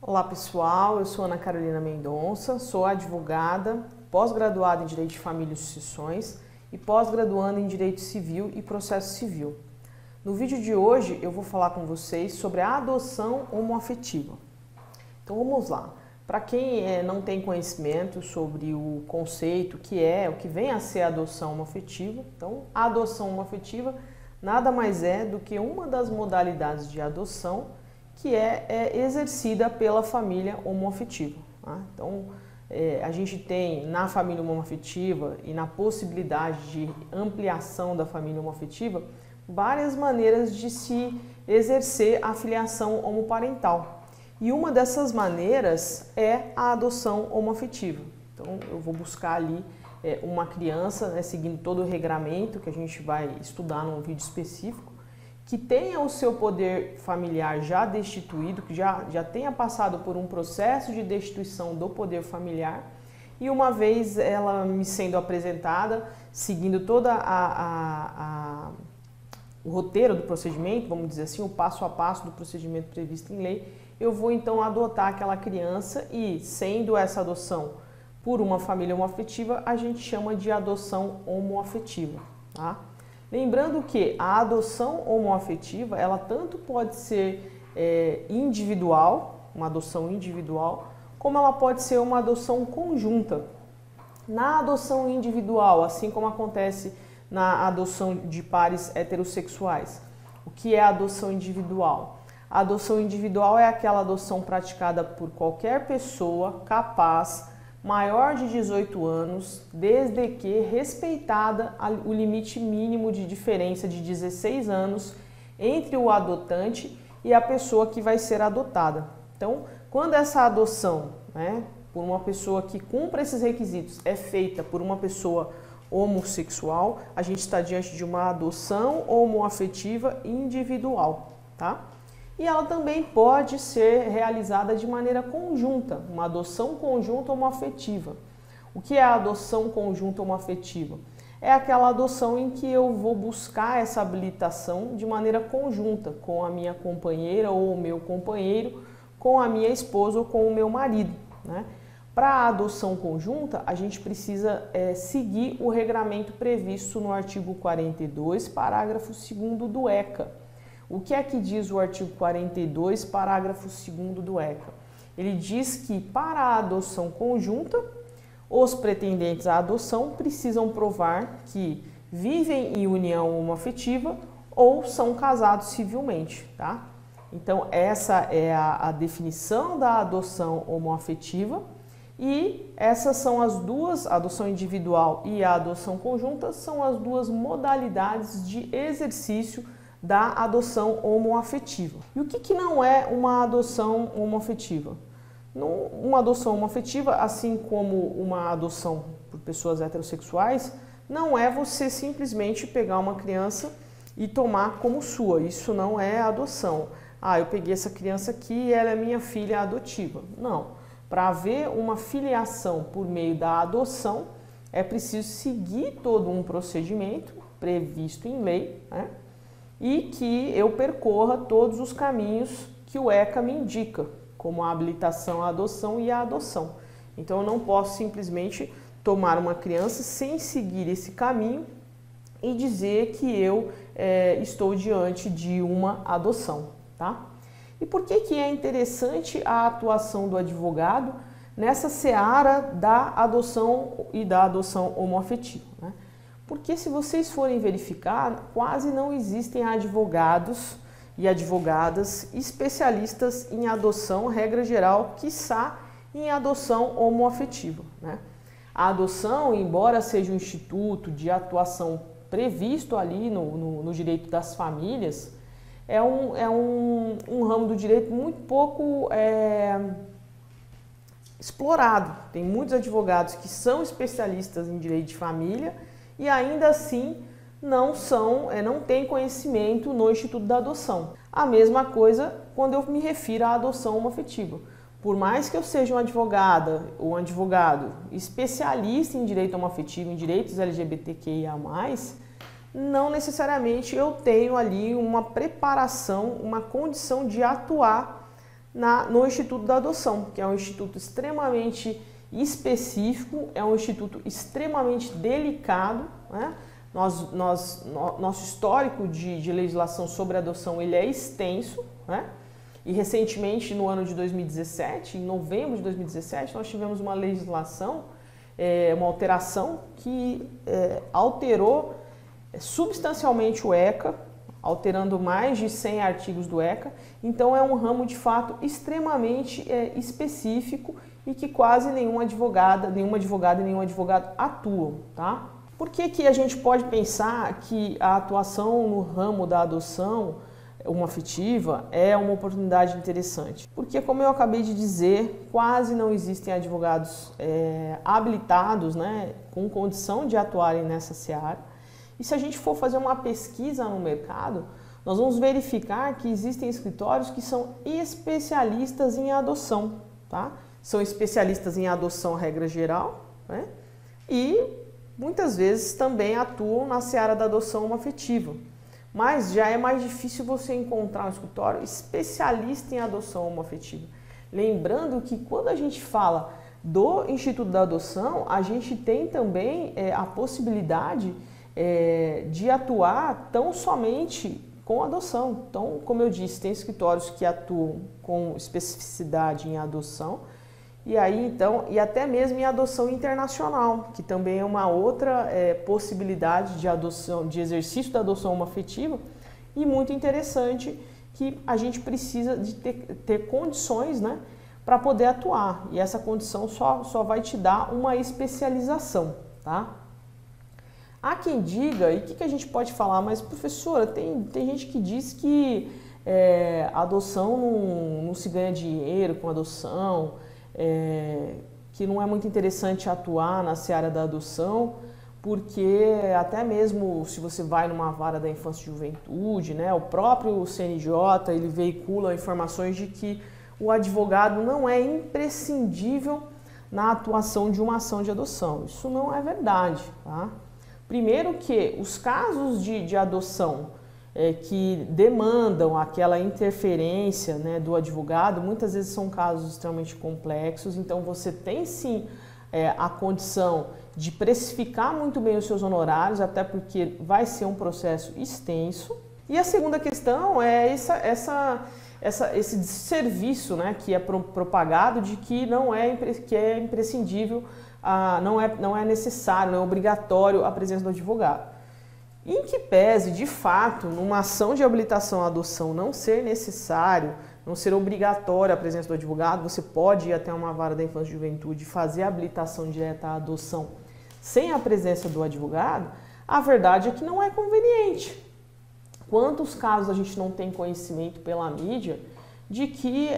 Olá pessoal, eu sou Ana Carolina Mendonça, sou advogada, pós-graduada em Direito de Família e Sucessões e pós-graduanda em Direito Civil e Processo Civil. No vídeo de hoje eu vou falar com vocês sobre a adoção homoafetiva. Então vamos lá. Para quem não tem conhecimento sobre o conceito, o que vem a ser a adoção homoafetiva, então a adoção homoafetiva nada mais é do que uma das modalidades de adoção que é exercida pela família homoafetiva. Tá? Então, a gente tem na família homoafetiva e na possibilidade de ampliação da família homoafetiva várias maneiras de se exercer a filiação homoparental. E uma dessas maneiras é a adoção homoafetiva. Então, eu vou buscar ali uma criança, seguindo todo o regramento que a gente vai estudar num vídeo específico, que tenha o seu poder familiar já destituído, que já tenha passado por um processo de destituição do poder familiar, e uma vez ela me sendo apresentada, seguindo toda o roteiro do procedimento, vamos dizer assim, o passo a passo do procedimento previsto em lei, eu vou então adotar aquela criança e, sendo essa adoção por uma família homoafetiva, a gente chama de adoção homoafetiva, tá? Lembrando que a adoção homoafetiva, ela tanto pode ser individual, uma adoção individual, como ela pode ser uma adoção conjunta. Na adoção individual, assim como acontece na adoção de pares heterossexuais, o que é a adoção individual? A adoção individual é aquela adoção praticada por qualquer pessoa capaz, maior de 18 anos, desde que respeitada o limite mínimo de diferença de 16 anos entre o adotante e a pessoa que vai ser adotada. Então, quando essa adoção, por uma pessoa que cumpra esses requisitos, é feita por uma pessoa homossexual, a gente está diante de uma adoção homoafetiva individual, tá? E ela também pode ser realizada de maneira conjunta, uma adoção conjunta homoafetiva. O que é a adoção conjunta homoafetiva? É aquela adoção em que eu vou buscar essa habilitação de maneira conjunta com a minha companheira ou o meu companheiro, com a minha esposa ou com o meu marido, né? Para a adoção conjunta, a gente precisa seguir o regramento previsto no artigo 42, parágrafo 2º do ECA. O que é que diz o artigo 42, parágrafo 2º do ECA? Ele diz que para a adoção conjunta, os pretendentes à adoção precisam provar que vivem em união homoafetiva ou são casados civilmente, tá? Então, essa é a definição da adoção homoafetiva e essas são as duas, a adoção individual e a adoção conjunta, são as duas modalidades de exercício da adoção homoafetiva. E o que não é uma adoção homoafetiva? Uma adoção homoafetiva, assim como uma adoção por pessoas heterossexuais, não é você simplesmente pegar uma criança e tomar como sua. Isso não é adoção. Ah, eu peguei essa criança aqui e ela é minha filha adotiva. Não. Para haver uma filiação por meio da adoção, é preciso seguir todo um procedimento previsto em lei, né? E que eu percorra todos os caminhos que o ECA me indica, como a habilitação à adoção e a adoção. Então, eu não posso simplesmente tomar uma criança sem seguir esse caminho e dizer que eu estou diante de uma adoção, tá? E por que é interessante a atuação do advogado nessa seara da adoção e da adoção homoafetiva, né? Porque se vocês forem verificar, quase não existem advogados e advogadas especialistas em adoção, regra geral, quiçá em adoção homoafetiva, né? A adoção, embora seja um instituto de atuação previsto ali no direito das famílias, é um ramo do direito muito pouco explorado. Tem muitos advogados que são especialistas em direito de família e ainda assim não têm conhecimento no Instituto da Adoção. A mesma coisa quando eu me refiro à adoção homoafetiva. Por mais que eu seja uma advogada ou um advogado especialista em direito homoafetivo, em direitos LGBTQIA+, não necessariamente eu tenho ali uma preparação, uma condição de atuar no Instituto da Adoção, que é um instituto extremamente específico, é um instituto extremamente delicado, né? Nosso histórico de legislação sobre adoção ele é extenso, né? E recentemente, no ano de 2017, em novembro de 2017, nós tivemos uma legislação, uma alteração que alterou substancialmente o ECA, alterando mais de 100 artigos do ECA. Então é um ramo de fato extremamente específico e que quase nenhuma advogada e nenhum advogado atuam, tá? Por que a gente pode pensar que a atuação no ramo da adoção homoafetiva é uma oportunidade interessante? Porque, como eu acabei de dizer, quase não existem advogados habilitados, né, com condição de atuarem nessa seara. E se a gente for fazer uma pesquisa no mercado, nós vamos verificar que existem escritórios que são especialistas em adoção, tá? São especialistas em adoção regra geral, né? E muitas vezes também atuam na seara da adoção homoafetiva. Mas já é mais difícil você encontrar um escritório especialista em adoção homoafetiva. Lembrando que quando a gente fala do Instituto da Adoção, a gente tem também a possibilidade de atuar tão somente com adoção. Então, como eu disse, tem escritórios que atuam com especificidade em adoção, e aí então, e até mesmo em adoção internacional, que também é uma outra possibilidade de adoção, de exercício da adoção homoafetiva, e muito interessante, que a gente precisa de ter condições, né, para poder atuar, e essa condição só vai te dar uma especialização, tá? Há quem diga, e o que a gente pode falar, mas professora, tem gente que diz que adoção não se ganha dinheiro com adoção, que não é muito interessante atuar na seara da adoção, porque até mesmo se você vai numa vara da infância e juventude, né, o próprio CNJ ele veicula informações de que o advogado não é imprescindível na atuação de uma ação de adoção. Isso não é verdade, tá? Primeiro que os casos de adoção que demandam aquela interferência, né, do advogado, muitas vezes são casos extremamente complexos, então você tem sim a condição de precificar muito bem os seus honorários, até porque vai ser um processo extenso. E a segunda questão é esse desserviço, né, que é propagado de que que é imprescindível, não é necessário, não é obrigatório a presença do advogado. Em que pese, de fato, numa ação de habilitação à adoção não ser necessário, não ser obrigatória a presença do advogado, você pode ir até uma vara da infância e juventude e fazer a habilitação direta à adoção sem a presença do advogado, a verdade é que não é conveniente. Quantos casos a gente não tem conhecimento pela mídia de que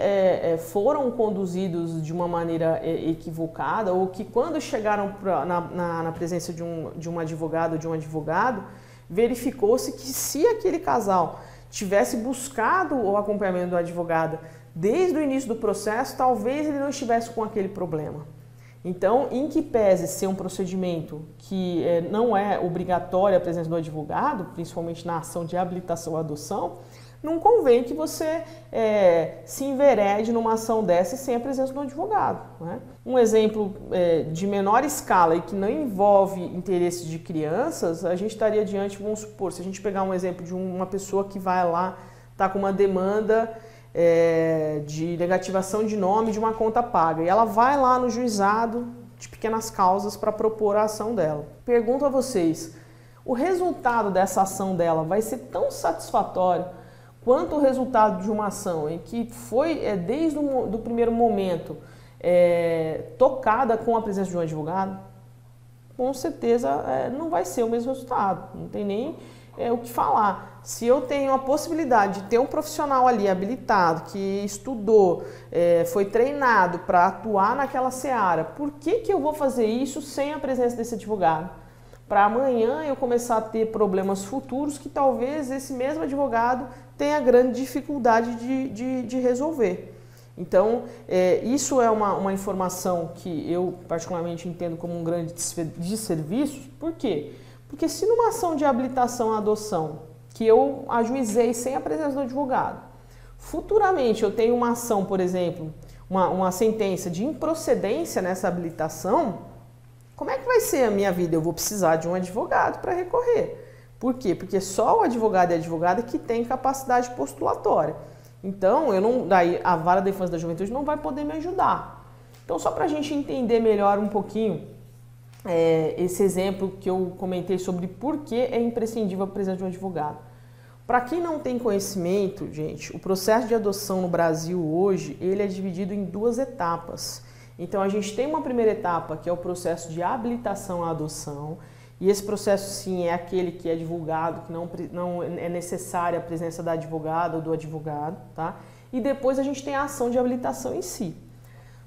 foram conduzidos de uma maneira equivocada, ou que quando chegaram na presença de um advogado ou de um advogado, verificou-se que se aquele casal tivesse buscado o acompanhamento do advogado desde o início do processo, talvez ele não estivesse com aquele problema. Então, em que pese ser um procedimento que não é obrigatório a presença do advogado, principalmente na ação de habilitação à adoção, não convém que você se enverede numa ação dessa sem a presença do advogado, né? Um exemplo de menor escala e que não envolve interesses de crianças, a gente estaria diante, vamos supor, se a gente pegar um exemplo de uma pessoa que vai lá, está com uma demanda de negativação de nome de uma conta paga, e ela vai lá no juizado de pequenas causas para propor a ação dela. Pergunto a vocês, o resultado dessa ação dela vai ser tão satisfatório quanto o resultado de uma ação em que foi, desde o primeiro momento, tocada com a presença de um advogado? Com certeza não vai ser o mesmo resultado, não tem nem o que falar. Se eu tenho a possibilidade de ter um profissional ali habilitado, que estudou, foi treinado para atuar naquela seara, por que eu vou fazer isso sem a presença desse advogado? Para amanhã eu começar a ter problemas futuros que talvez esse mesmo advogado tenha grande dificuldade de resolver. Então, isso é uma informação que eu particularmente entendo como um grande desserviço. Por quê? Porque se numa ação de habilitação à adoção, que eu ajuizei sem a presença do advogado, futuramente eu tenho uma ação, por exemplo, uma sentença de improcedência nessa habilitação, como é que vai ser a minha vida? Eu vou precisar de um advogado para recorrer. Por quê? Porque só o advogado e a advogada que tem capacidade postulatória. Então, daí a Vara da Infância e da Juventude não vai poder me ajudar. Então, só para a gente entender melhor um pouquinho esse exemplo que eu comentei sobre por que é imprescindível a presença de um advogado. Para quem não tem conhecimento, gente, o processo de adoção no Brasil hoje, ele é dividido em 2 etapas. Então, a gente tem uma primeira etapa, que é o processo de habilitação à adoção, e esse processo, sim, é aquele que é divulgado, que não é necessária a presença da advogada ou do advogado, tá? E depois a gente tem a ação de habilitação em si.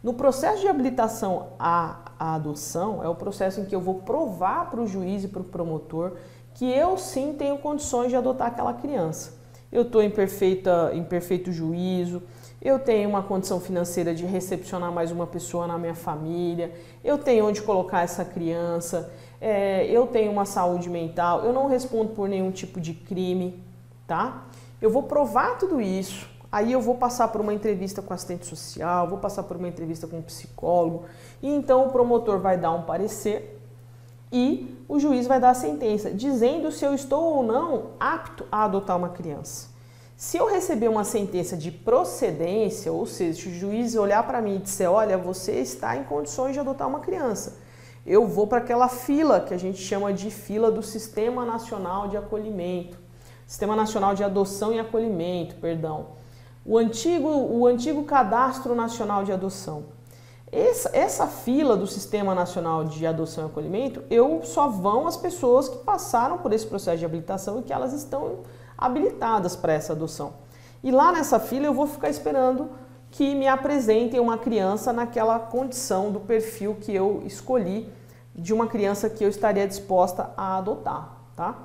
No processo de habilitação à adoção, é o processo em que eu vou provar para o juiz e para o promotor que eu, sim, tenho condições de adotar aquela criança. Eu estou em perfeito juízo, eu tenho uma condição financeira de recepcionar mais uma pessoa na minha família, eu tenho onde colocar essa criança, eu tenho uma saúde mental, eu não respondo por nenhum tipo de crime, tá? Eu vou provar tudo isso, aí eu vou passar por uma entrevista com assistente social, vou passar por uma entrevista com um psicólogo, e então o promotor vai dar um parecer e o juiz vai dar a sentença, dizendo se eu estou ou não apto a adotar uma criança. Se eu receber uma sentença de procedência, ou seja, se o juiz olhar para mim e disser, olha, você está em condições de adotar uma criança, eu vou para aquela fila que a gente chama de fila do Sistema Nacional de Acolhimento, Sistema Nacional de Adoção e Acolhimento, perdão, o antigo Cadastro Nacional de Adoção. Essa fila do Sistema Nacional de Adoção e Acolhimento, só vão as pessoas que passaram por esse processo de habilitação e que elas estão habilitadas para essa adoção. E lá nessa fila eu vou ficar esperando que me apresentem uma criança naquela condição do perfil que eu escolhi de uma criança que eu estaria disposta a adotar, tá?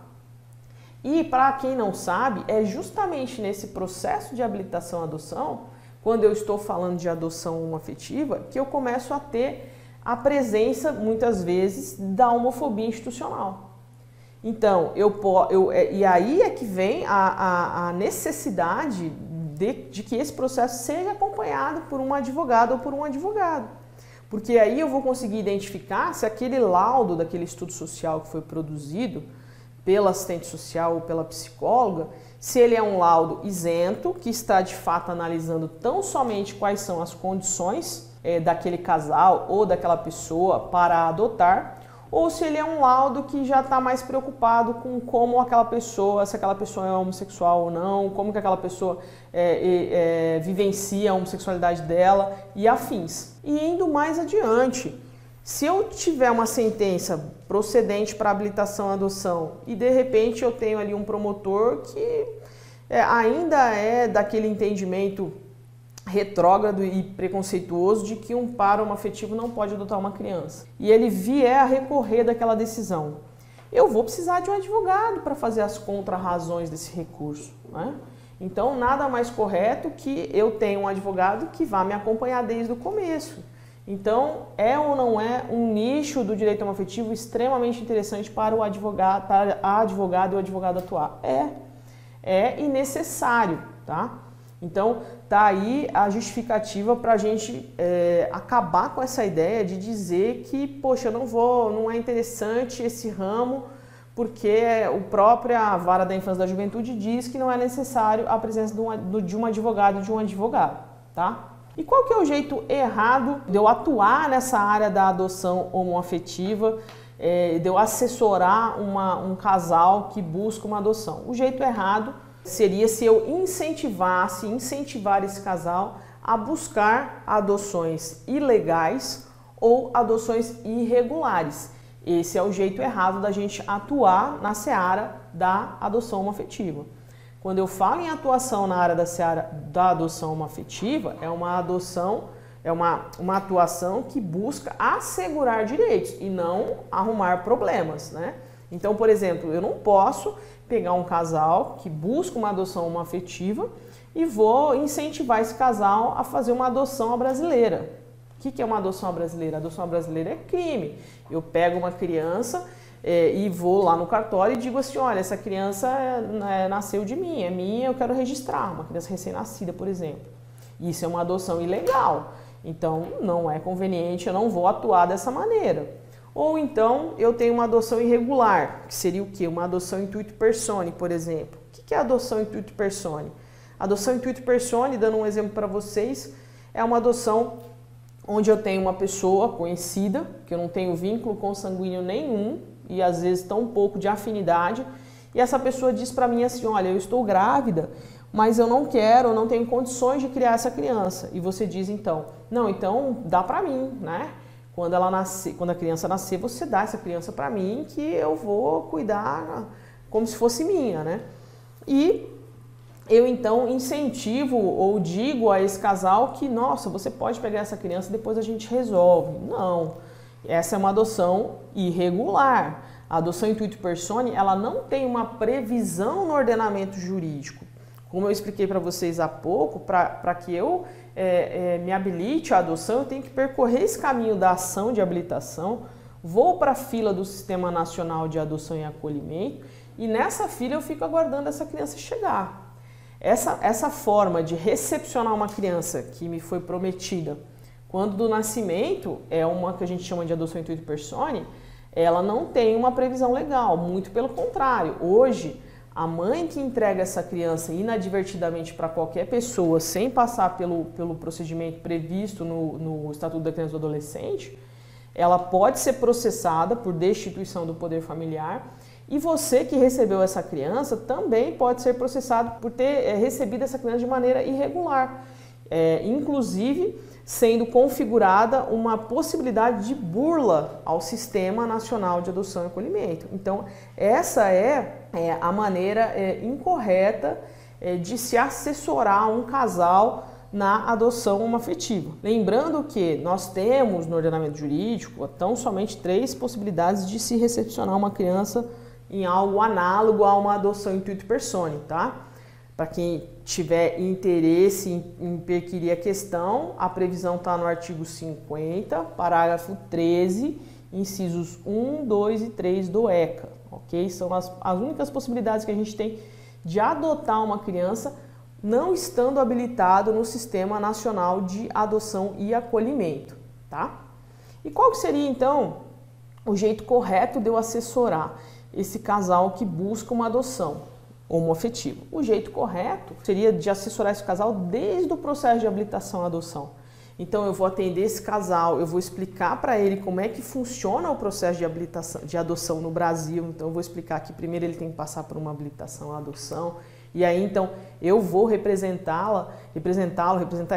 E para quem não sabe, é justamente nesse processo de habilitação à adoção, quando eu estou falando de adoção homoafetiva, que eu começo a ter a presença, muitas vezes, da homofobia institucional. Então, e aí é que vem a necessidade de que esse processo seja acompanhado por um advogado ou por um advogado. Porque aí eu vou conseguir identificar se aquele laudo daquele estudo social que foi produzido pela assistente social ou pela psicóloga, se ele é um laudo isento, que está de fato analisando tão somente quais são as condições daquele casal ou daquela pessoa para adotar, ou se ele é um laudo que já está mais preocupado com como aquela pessoa, se aquela pessoa é homossexual ou não, como que aquela pessoa vivencia a homossexualidade dela e afins. E indo mais adiante, se eu tiver uma sentença procedente para habilitação à adoção e de repente eu tenho ali um promotor que ainda é daquele entendimento retrógrado e preconceituoso de que um par homoafetivo não pode adotar uma criança e ele vier a recorrer daquela decisão, eu vou precisar de um advogado para fazer as contrarrazões desse recurso, né? Então nada mais correto que eu tenha um advogado que vá me acompanhar desde o começo. Então é ou não é um nicho do direito homoafetivo extremamente interessante para o advogado, para a advogada e o advogado atuar? É e necessário, tá? Então, tá aí a justificativa para a gente acabar com essa ideia de dizer que, poxa, não é interessante esse ramo, porque a própria Vara da Infância e da Juventude diz que não é necessário a presença de um advogado e de um advogado, tá? E qual que é o jeito errado de eu atuar nessa área da adoção homoafetiva, de eu assessorar um casal que busca uma adoção? O jeito errado seria se eu incentivar esse casal a buscar adoções ilegais ou adoções irregulares. Esse é o jeito errado da gente atuar na seara da adoção homoafetiva. Quando eu falo em atuação na área da seara da adoção homoafetiva, é uma atuação que busca assegurar direitos e não arrumar problemas, né? Então, por exemplo, eu não posso pegar um casal que busca uma adoção homoafetiva e vou incentivar esse casal a fazer uma adoção à brasileira. O que é uma adoção à brasileira? A adoção à brasileira é crime. Eu pego uma criança, e vou lá no cartório e digo assim, olha, essa criança nasceu de mim, é minha, eu quero registrar, uma criança recém-nascida, por exemplo. Isso é uma adoção ilegal, então não é conveniente, eu não vou atuar dessa maneira. Ou então eu tenho uma adoção irregular, que seria o quê? Uma adoção intuito personae, por exemplo. O que é adoção intuito personae? Adoção intuito personae, dando um exemplo para vocês, é uma adoção onde eu tenho uma pessoa conhecida, que eu não tenho vínculo consanguíneo nenhum, e às vezes tão pouco de afinidade, e essa pessoa diz para mim assim, olha, eu estou grávida, mas eu não quero, eu não tenho condições de criar essa criança. E você diz então, não, então dá para mim, né? Quando ela nascer, quando a criança nascer, você dá essa criança para mim que eu vou cuidar como se fosse minha, né? E eu então incentivo ou digo a esse casal que, nossa, você pode pegar essa criança e depois a gente resolve. Não, essa é uma adoção irregular. A adoção intuito personae, ela não tem uma previsão no ordenamento jurídico. Como eu expliquei para vocês há pouco, para que eu me habilite à adoção, eu tenho que percorrer esse caminho da ação de habilitação, vou para a fila do Sistema Nacional de Adoção e Acolhimento e nessa fila eu fico aguardando essa criança chegar. Essa forma de recepcionar uma criança que me foi prometida quando do nascimento, é uma que a gente chama de adoção intuito personae, ela não tem uma previsão legal, muito pelo contrário. Hoje, a mãe que entrega essa criança inadvertidamente para qualquer pessoa, sem passar pelo procedimento previsto no Estatuto da Criança e do Adolescente, ela pode ser processada por destituição do poder familiar e você que recebeu essa criança também pode ser processado por ter recebido essa criança de maneira irregular, inclusive sendo configurada uma possibilidade de burla ao Sistema Nacional de Adoção e Acolhimento. Então, essa é a maneira incorreta de se assessorar um casal na adoção homoafetiva. Lembrando que nós temos no ordenamento jurídico tão somente 3 possibilidades de se recepcionar uma criança em algo análogo a uma adoção intuito personae, tá? Para quem tiver interesse em perquirir a questão, a previsão está no artigo 50, parágrafo 13, incisos 1, 2 e 3 do ECA, ok? São as únicas possibilidades que a gente tem de adotar uma criança não estando habilitado no Sistema Nacional de Adoção e Acolhimento, tá? E qual seria, então, o jeito correto de eu assessorar esse casal que busca uma adoção homoafetiva? O jeito correto seria de assessorar esse casal desde o processo de habilitação à adoção. Então eu vou atender esse casal, eu vou explicar para ele como é que funciona o processo de habilitação, de adoção no Brasil. Então eu vou explicar que primeiro ele tem que passar por uma habilitação à adoção e aí então eu vou representar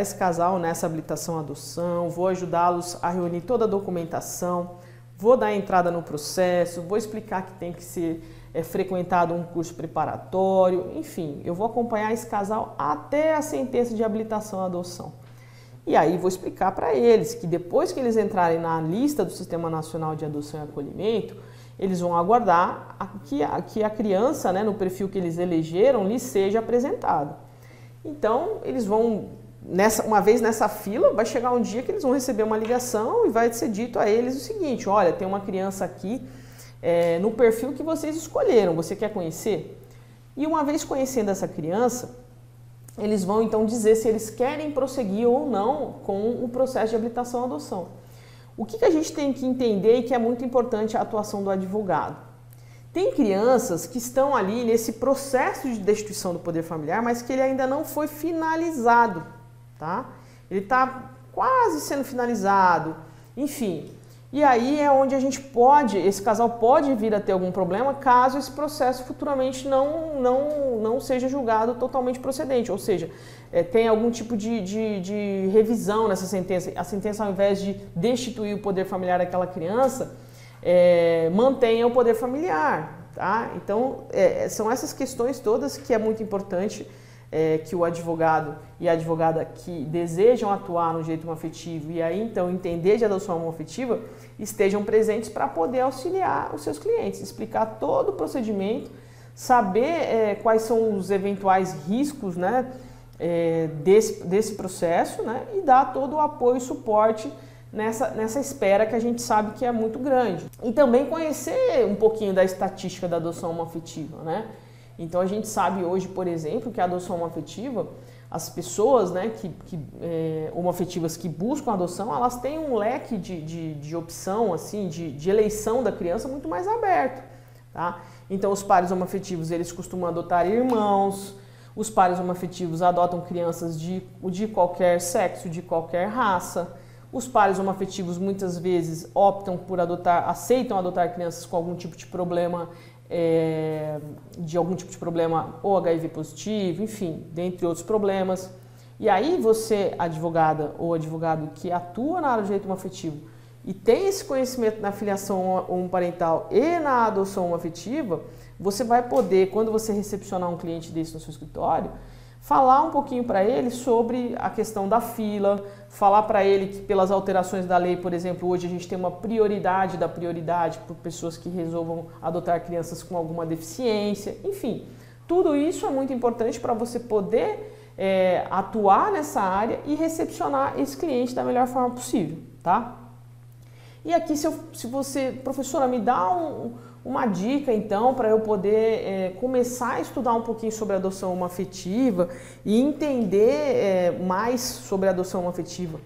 esse casal nessa habilitação à adoção, vou ajudá-los a reunir toda a documentação, vou dar entrada no processo, vou explicar que tem que ser frequentado um curso preparatório, enfim, eu vou acompanhar esse casal até a sentença de habilitação à adoção. E aí vou explicar para eles que depois que eles entrarem na lista do Sistema Nacional de Adoção e Acolhimento, eles vão aguardar que a criança, né, no perfil que eles elegeram, lhes seja apresentada. Então, eles vão, uma vez nessa fila, vai chegar um dia que eles vão receber uma ligação e vai ser dito a eles o seguinte, olha, tem uma criança aqui no perfil que vocês escolheram, você quer conhecer? E uma vez conhecendo essa criança, eles vão então dizer se eles querem prosseguir ou não com o processo de habilitação à adoção. O que a gente tem que entender e que é muito importante a atuação do advogado? Tem crianças que estão ali nesse processo de destituição do poder familiar, mas que ele ainda não foi finalizado, tá? Ele está quase sendo finalizado, enfim. E aí é onde a gente esse casal pode vir a ter algum problema caso esse processo futuramente não seja julgado totalmente procedente, ou seja, tem algum tipo de revisão nessa sentença. A sentença, ao invés de destituir o poder familiar daquela criança, mantenha o poder familiar, tá? Então, são essas questões todas que é muito importante que o advogado e a advogada que desejam atuar no direito homoafetivo e aí então entender de adoção homoafetiva estejam presentes para poder auxiliar os seus clientes, explicar todo o procedimento, saber quais são os eventuais riscos, né, desse processo, né, e dar todo o apoio e suporte nessa espera que a gente sabe que é muito grande. E também conhecer um pouquinho da estatística da adoção homoafetiva, né? Então a gente sabe hoje, por exemplo, que a adoção homoafetiva, as pessoas, né, homoafetivas que buscam adoção, elas têm um leque de opção, assim, de eleição da criança muito mais aberto, tá? Então os pares homoafetivos, eles costumam adotar irmãos, os pares homoafetivos adotam crianças de qualquer sexo, de qualquer raça. Os pares homoafetivos muitas vezes aceitam adotar crianças com algum tipo de problema, ou HIV positivo, enfim, dentre outros problemas. E aí você, advogada ou advogado que atua na área do direito homoafetivo e tem esse conhecimento na filiação homoparental e na adoção homoafetiva, você vai poder, quando você recepcionar um cliente desse no seu escritório, falar um pouquinho para ele sobre a questão da fila, falar para ele que pelas alterações da lei, por exemplo, hoje a gente tem uma prioridade da prioridade por pessoas que resolvam adotar crianças com alguma deficiência, enfim. Tudo isso é muito importante para você poder atuar nessa área e recepcionar esse cliente da melhor forma possível, tá? E aqui, se você, professora, me dá uma dica, então, para eu poder começar a estudar um pouquinho sobre a adoção homoafetiva e entender mais sobre a adoção homoafetiva.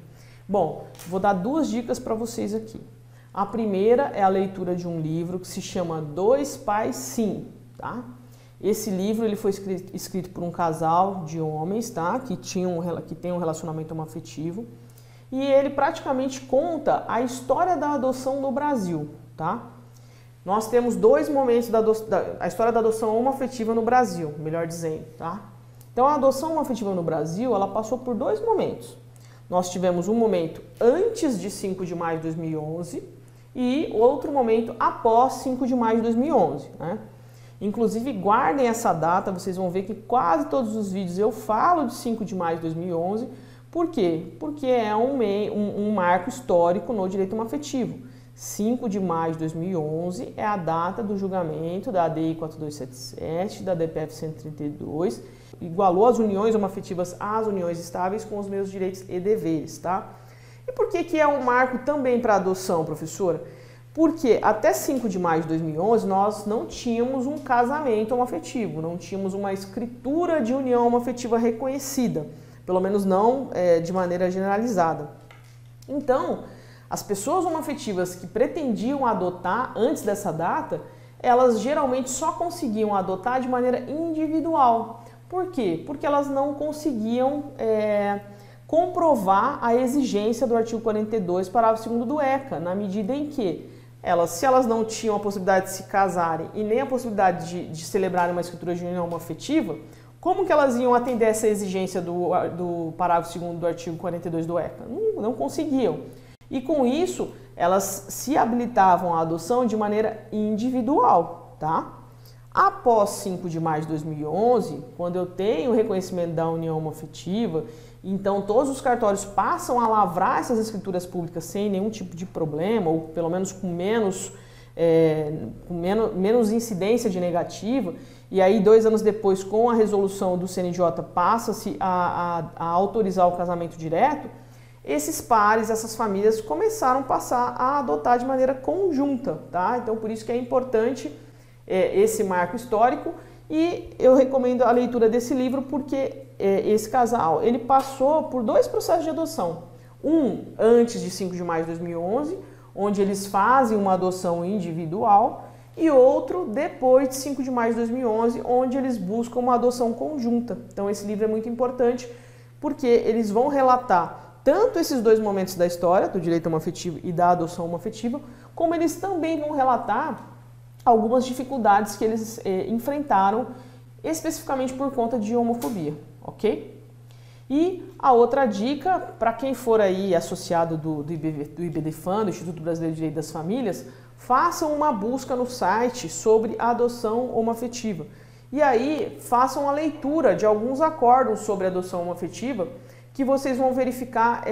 Bom, vou dar 2 dicas para vocês aqui. A primeira é a leitura de um livro que se chama Dois Pais Sim, tá? Esse livro ele foi escrito por um casal de homens, tá? Que tem um relacionamento homoafetivo. E ele praticamente conta a história da adoção no Brasil, tá? Nós temos 2 momentos da história da adoção homoafetiva no Brasil, melhor dizendo, tá? Então a adoção homoafetiva no Brasil, ela passou por 2 momentos. Nós tivemos um momento antes de 5 de maio de 2011 e outro momento após 5 de maio de 2011, né? Inclusive, guardem essa data, vocês vão ver que quase todos os vídeos eu falo de 5 de maio de 2011. Por quê? Porque é um marco histórico no direito homoafetivo. 5 de maio de 2011 é a data do julgamento da ADI 4277, da DPF 132, igualou as uniões homoafetivas às uniões estáveis com os meus direitos e deveres, tá? E por que é um marco também para adoção, professora? Porque até 5 de maio de 2011 nós não tínhamos um casamento homoafetivo, não tínhamos uma escritura de união homoafetiva reconhecida, pelo menos não de maneira generalizada. Então, as pessoas homoafetivas que pretendiam adotar antes dessa data, elas geralmente só conseguiam adotar de maneira individual. Por quê? Porque elas não conseguiam comprovar a exigência do artigo 42, parágrafo 2º do ECA, na medida em que se elas não tinham a possibilidade de se casarem e nem a possibilidade de celebrarem uma escritura de união homoafetiva, como que elas iam atender essa exigência do parágrafo 2º do artigo 42 do ECA? Não conseguiam. E com isso, elas se habilitavam à adoção de maneira individual, tá? Após 5 de maio de 2011, quando eu tenho o reconhecimento da união homoafetiva, então todos os cartórios passam a lavrar essas escrituras públicas sem nenhum tipo de problema, ou pelo menos com menos incidência de negativa, e aí 2 anos depois, com a resolução do CNJ, passa-se a autorizar o casamento direto, esses pares, essas famílias começaram a passar a adotar de maneira conjunta, tá? Então por isso que é importante esse marco histórico, e eu recomendo a leitura desse livro porque esse casal, ele passou por 2 processos de adoção. Um antes de 5 de maio de 2011, onde eles fazem uma adoção individual, e outro depois de 5 de maio de 2011, onde eles buscam uma adoção conjunta. Então esse livro é muito importante porque eles vão relatar tanto esses 2 momentos da história, do direito homoafetivo e da adoção homoafetiva, como eles também vão relatar algumas dificuldades que eles enfrentaram especificamente por conta de homofobia, ok? E a outra dica, para quem for aí associado do IBDFAM, do Instituto Brasileiro de Direito das Famílias, façam uma busca no site sobre a adoção homoafetiva. E aí façam a leitura de alguns acórdãos sobre a adoção homoafetiva, que vocês vão verificar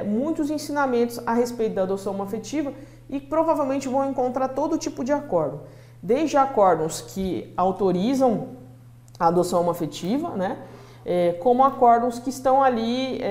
muitos ensinamentos a respeito da adoção homoafetiva e provavelmente vão encontrar todo tipo de acórdão. Desde acórdãos que autorizam a adoção homoafetiva, né? Como acórdãos que estão ali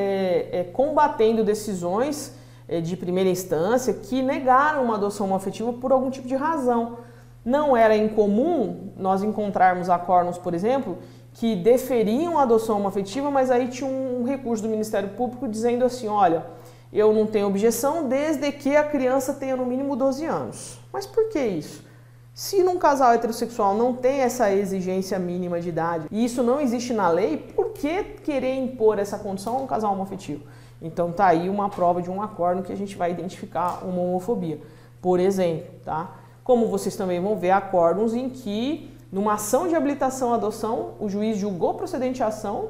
combatendo decisões de primeira instância que negaram uma adoção homoafetiva por algum tipo de razão. Não era incomum nós encontrarmos acórdãos, por exemplo, que deferiam a adoção homoafetiva, mas aí tinha um recurso do Ministério Público dizendo assim, olha, eu não tenho objeção desde que a criança tenha no mínimo 12 anos. Mas por que isso? Se num casal heterossexual não tem essa exigência mínima de idade e isso não existe na lei, por que querer impor essa condição a um casal homoafetivo? Então tá aí uma prova de um acórdão que a gente vai identificar uma homofobia. Por exemplo, tá? Como vocês também vão ver acórdãos em que, numa ação de habilitação à adoção, o juiz julgou procedente a ação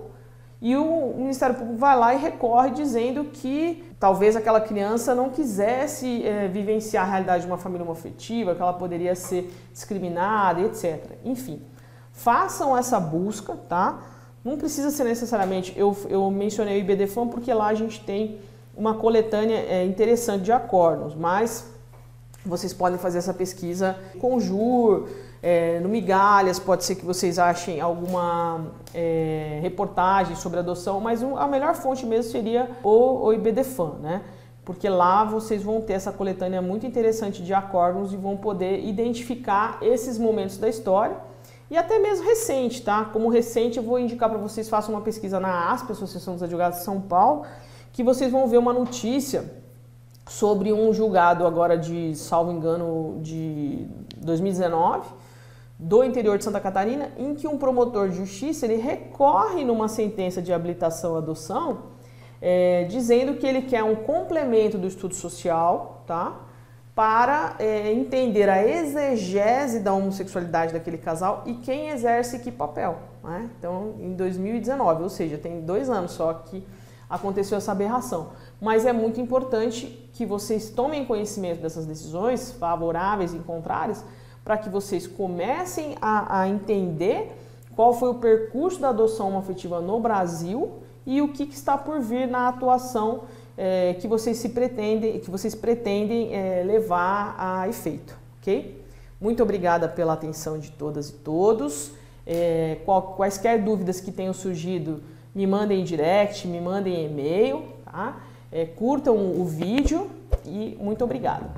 e o Ministério Público vai lá e recorre dizendo que talvez aquela criança não quisesse vivenciar a realidade de uma família homoafetiva, que ela poderia ser discriminada, etc. Enfim, façam essa busca, tá? Não precisa ser necessariamente, eu mencionei o IBDFAM porque lá a gente tem uma coletânea interessante de acórdãos, mas vocês podem fazer essa pesquisa com o JUR, no Migalhas, pode ser que vocês achem alguma reportagem sobre adoção, mas a melhor fonte mesmo seria o IBDFAM, né? Porque lá vocês vão ter essa coletânea muito interessante de acórdãos e vão poder identificar esses momentos da história e até mesmo recente, tá? Como recente eu vou indicar para vocês, façam uma pesquisa na ASP, Associação dos Advogados de São Paulo, que vocês vão ver uma notícia sobre um julgado agora de, salvo engano, de 2019, do interior de Santa Catarina, em que um promotor de justiça ele recorre numa sentença de habilitação à adoção, dizendo que ele quer um complemento do estudo social, tá? Para entender a exegese da homossexualidade daquele casal e quem exerce que papel, né? Então, em 2019, ou seja, tem 2 anos só que aconteceu essa aberração. Mas é muito importante que vocês tomem conhecimento dessas decisões, favoráveis e contrárias, para que vocês comecem a entender qual foi o percurso da adoção homoafetiva no Brasil e o que está por vir na atuação que vocês pretendem levar a efeito, ok? Muito obrigada pela atenção de todas e todos. Quaisquer dúvidas que tenham surgido, me mandem em direct, me mandem em e-mail, tá? Curtam o vídeo e muito obrigada.